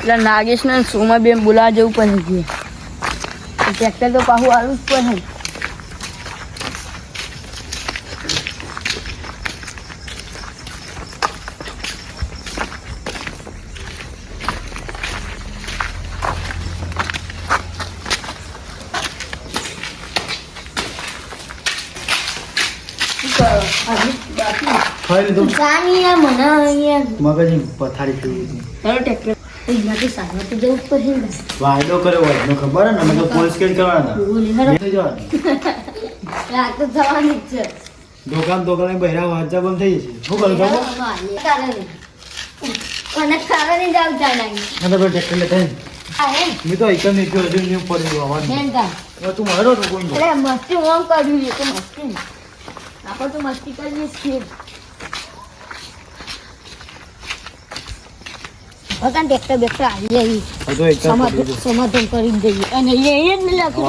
એટલે નાગેશ ને સોમા બેન બોલાવા જવું પડે છે ટ્રેક્ટર તો પાછું આવું જ પડે પથારી ફેરવી વાયદો કર્યો હોય ખબર ને અમે તો પોલીસ કેસ કરવાના દોકાન બહેરા વાંચા બંધ થઈ જશે શું કરું ખબર ટ્રેક્ટર લેતા મેં તો એકમ નહીં હજુ નહીં પડી આવવાનું તું મારો તો કોઈ મસ્તી ઓમ કર્યું તો મસ્તી આપણે તો મસ્તી કરીએ છીએ ભગવાન ટ્રેક્ટર બેક્ટર આવી જાય સમાધાન કરી દઈએ અને એ જ નહીં લાગતું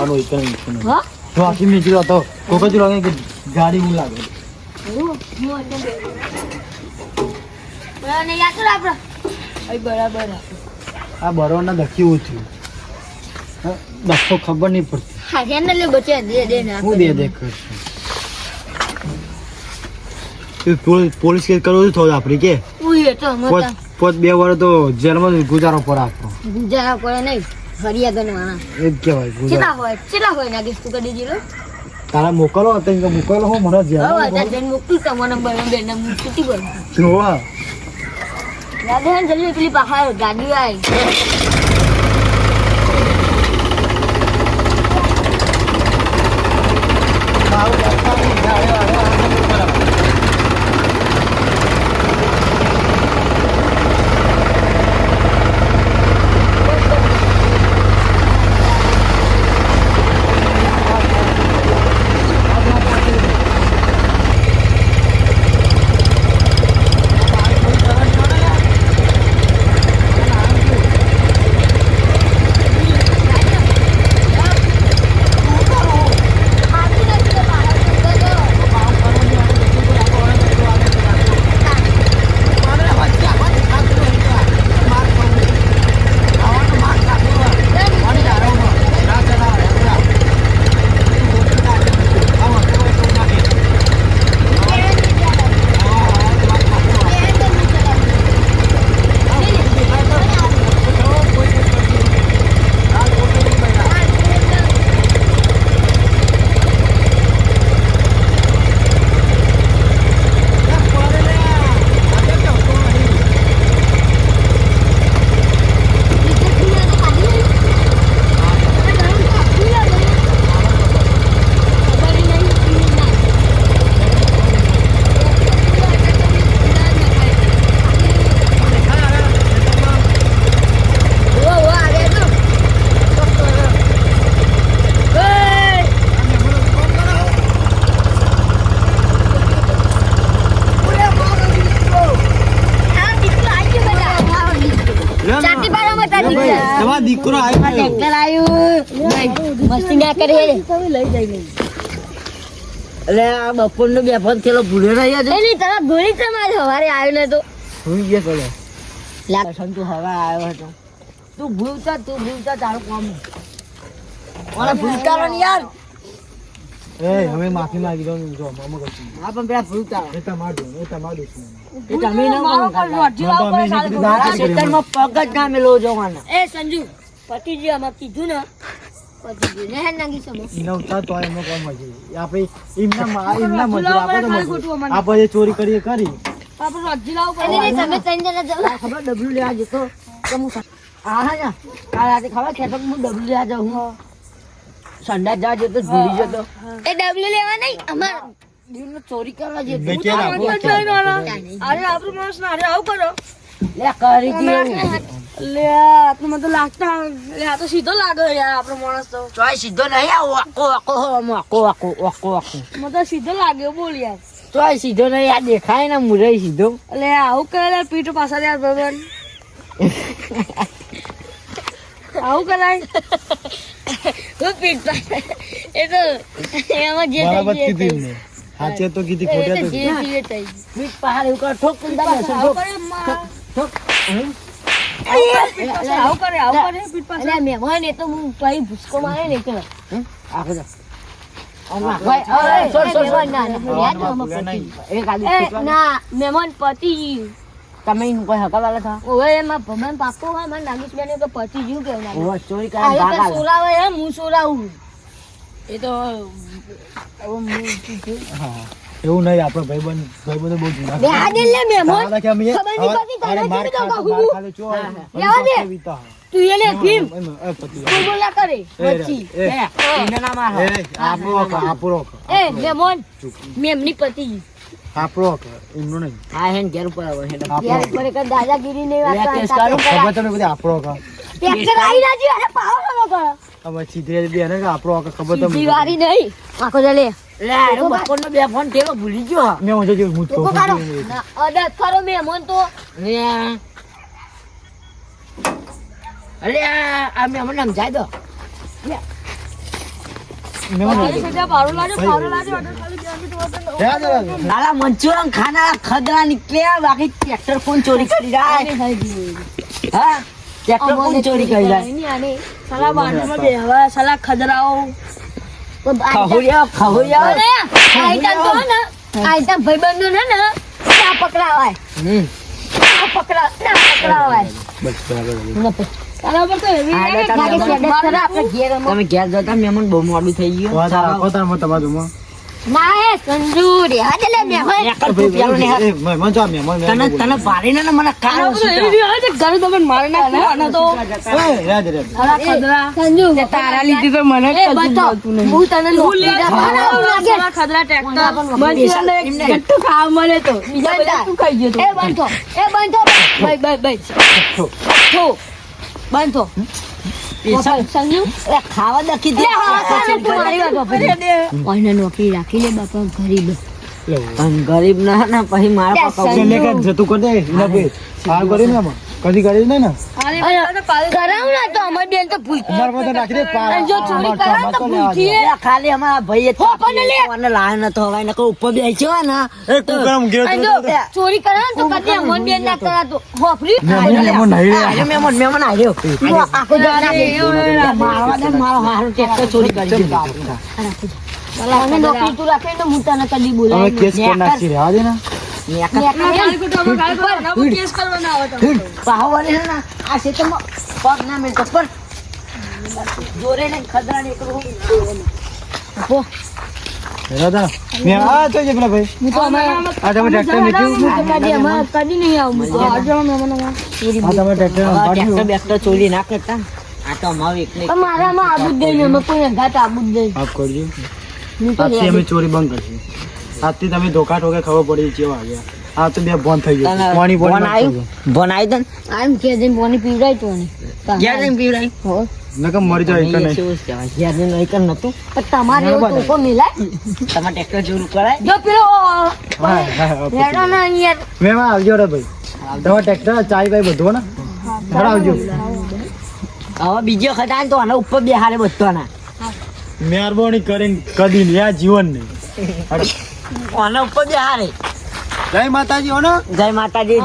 હા તો આખી નીકળ્યો હતો કોક જ લાગે કે ગાડી હું લાગે બરાબર આ બરોબર દખી થયું દખો ખબર નહીં પડતી હા ધ્યાન લે બચે દે હું દે પોલીસ કેસ કરવો થોડો આપડી કે પોત 2 વર્ષ તો જેલમાં ગુજારો પર આપો ગુજારા પડે નહીં ફરિયાદ વાળા એ જ કહેવાય કેટલા હોય નાગેશ તું કરી દીધો તારા મોકલો હતો મોકલો હો મને જેલ મોકલું તમારા બેન મૂકી બોલ જોવા યાદ હે જલ્દી પેલી બહાર ગાડી આવી દીકરો મસ્તી ના કરે લઈ જાય એટલે આ બપોર નો બેફાન થયેલો ભૂલ્યો નહીં હતો એની તરફ ગોળી તમારે સવારે આવ્યો ને તો સુઈ ગયા ચલો લાગણ તું હવે આવ્યો હતો તું ભૂલતા તારું કામ મને ભૂલતા ને યાર એ હવે માફી માંગી દઉં જો મામા કરતી હા પણ પેલા ભૂલતા એ તમારું એ તમે ન ખેતરમાં પગ જ ના મેલો જવાના એ સંજુ પતિજી આમાં કીધું ને પતિજી ને નાગી સમો ઇનો ઉતા તો એમનો કામ હોય આપણે એમના મજૂર આપણે ચોરી કરી આપણે રજી લાવ પડે તમે 3 જણા જાવ ખબર ડબલ્યુ લેવા જતો તો હું હા ને કાલ રાતે ખબર ખેતર હું ડબલ્યુ લેવા જાઉં સંડા જા જતો ભૂલી જતો એ ડબલ્યુ લેવા નહીં અમાર દિલનો ચોરી કરવા જતો અરે આપણો માણસ ના અરે આવું કરો લે કરી દીધું લે આટલું તો લાગતા લે આ તો સીધો લાગે યાર આપણો માણસ તો ચોય સીધો નહીં આકો મને તો સીધો લાગ્યો બોલ યાર ચોય સીધો નહીં આ દેખાય ને મુરે સીધો લે આવું કરે પીઠ પાછળ યાર ભગવાન આવું કરાય હું પીઠ એ તો એમાં જે બરાબર કીધી ને સાચે તો કીધી ખોટા તો પીઠ પહાડ એવું કર ઠોક કુંડા ઠોક આવું કરે પીઠ પાસે. અલ્યા મહેમાન એ તો હું ભાઈ ભૂસકો મારે ને એટલે આખો જા. મહેમાન ના યાદ ભૂલ્યા આમાં નહીં. એક આદુ એ પીઠ પાસે. ના મહેમાન પતિ ગયું તમે એનું કોઈ હકાવાલા થા. ઓવે એમાં ભમણ પાકો હોય મારે નાગેશભાઈને તો પતિ ગયું કેવું ના ઓહો, ચોરી કરીને ભાગ આલે. સોરાવે એમ હું સોરાવું એ તો હા. એવું નહીં આપણો ભાઈબંધો બહુ જૂના બે હાડે લે મહેમાન તારા કે અમે ખબર નહીં પડતી, તારા અરે માર જેવી તો ખાતો, કહું. માર ખાતો છો. લેવા દે. વીતા. તું એને ભીમ એ પતિ. તું બોલા કરે પછી એ, એને ના મારો. આપણો એ મહેમાન મેમની પતિ એમનો નહીં. હા હેન ઘેર ઉપર આવો હેન. યાર પર કે દાદાગીરી નહીં વાત લે, કેસ કરતા. કરો. ખબર તમે બધી આપણો ટ્રેક્ટર આવી ના જી અરે પાવર નો કરો હવે સીધે બે ને કે આપણો ખબર તો સીધી વારી નહીં આખો જલે લે અરે બપોરનો બે ફોન ટેલો ભૂલી ગયો. મેં હું જો હું ઊભો કાઢો ના અડદ કરો મહેમાન તો લે અરે આ મે મને સમજાય દો. લાલા મંચુરન ખાના ખદરા નીકળ્યા બાકી ટ્રેક્ટર કોણ ચોરી કરી જાય. હા ટ્રેક્ટર કોણ ચોરી કરી જાય. સાલા બાજુમાં બેહવા સાલા ખદરાઓ ખહુરિયા અરે આઈટમ તો હે ને આઈટમ ભાઈબંધો ને ના પકડાવાય હમ. ના પકડાવાય બસ બરાબર. તારા પર તો એવી હા, એટલે લાગે તમે કે ખરા આપણે ઘેર તમે ઘેર જતા મહેમાન બહુ મોડું થઈ ગયું. વાત રાખો તારમાં તમારું ના એ સંજુ રે હાજે લે મહેમાન નેકર તું પેલો ને હાથ. તને તને પાડીને ને મને કાળો ઘરે તમે મારી નાખવાના તો સંજુ તારા લીધે તો મને એ બતો હું તને નોકરી લાગે ખદરા ટ્રેક્ટર મને ગટ્ટુ ખાવા મળે તો બીજા બધા તું ખાઈ ગયો એ બંધો ભાઈ થો બંધો સંજુ એ ખાવા દખી દે. તું મારી વાત વાપરી ઓને નોકરી રાખી લે બાપા ગરીબ પણ ગરીબ ના ને પછી મારા પપ્પા જતું કરી દે એના ભાઈ સારું કરી ને આમાં કદી કરી નહીં ને કરાવ ના તો અમાર બેન તો ભૂલ અમારા બધા નાખી દે અને જો ચોરી કરાવ તો ભૂલથી એ ખાલી અમારા ભાઈએ પણ લે. લાય નતો હવે નકો ઉપર બેસ્યો ને એ તું ગરમ ઘેર અને જો ચોરી કરાવ તો કદી અમન બેન ના કરાતો હોફરી મહેમાન નહીં રે આજે મહેમાન આવ્યો આખો દર મારવા દે મારો હારું ટ્રેક્ટર ચોરી કરી દીધું. અને નોકરી તું રાખે તો હું તને કદી હવે બોલાય કેસ કરી નાખી રહ્યા દે ને પાવર હે ને આ ક્ષેત્રમાં પગ ના મેળતો પર જોરે ને ખદરા ને એકલું દાદા મેં આ તો પેલા ભાઈ હું તો અમારા આ તમે ટ્રેક્ટર મૂક્યું કદી અમાર કદી નહીં આવું હું તો આજે મહેમાનો આ તમે ટ્રેક્ટર ટ્રેક્ટર બેક્ટર ચોરી ના કરતા આ તો અમારું એક ને પણ મારામાં આબુ જ દઈ અમે કોઈ ઘાટ આબુ જ દઈ આપ કરજો હું તો આજથી અમે ચોરી બંધ કરશું આજથી તમે ધોકા ઠોકે ખબર પડી જેવા આવ્યા આ તો બે બોન થઈ ગયું પાણી બોન પાણી આવ્યું બોન આવી દે આમ કે જઈને બોની પીવડાય તો ને ઘેર જઈને પીવડાવી હો નકમ મરી જાય કે નહીં કેવું કહેવાય ઘેર જઈને નહીં કર નતું પણ તમારે એવું તો કો મિલાય તમારે ટ્રેક્ટર ચોરી કરાય જો પેલો હા હા રેડો ના યાર મેં આવજો રે ભાઈ તમારે ટ્રેક્ટર ચાય ભાઈ બધું ને ઘર આવજો હવે બીજો ખદાન તો આના ઉપર બેહારે બધવાના મહેરબાની કરીને કદી નહીં આ જીવન નહીં આના ઉપર બેહારે જય માતાજી હો ને જય માતાજી.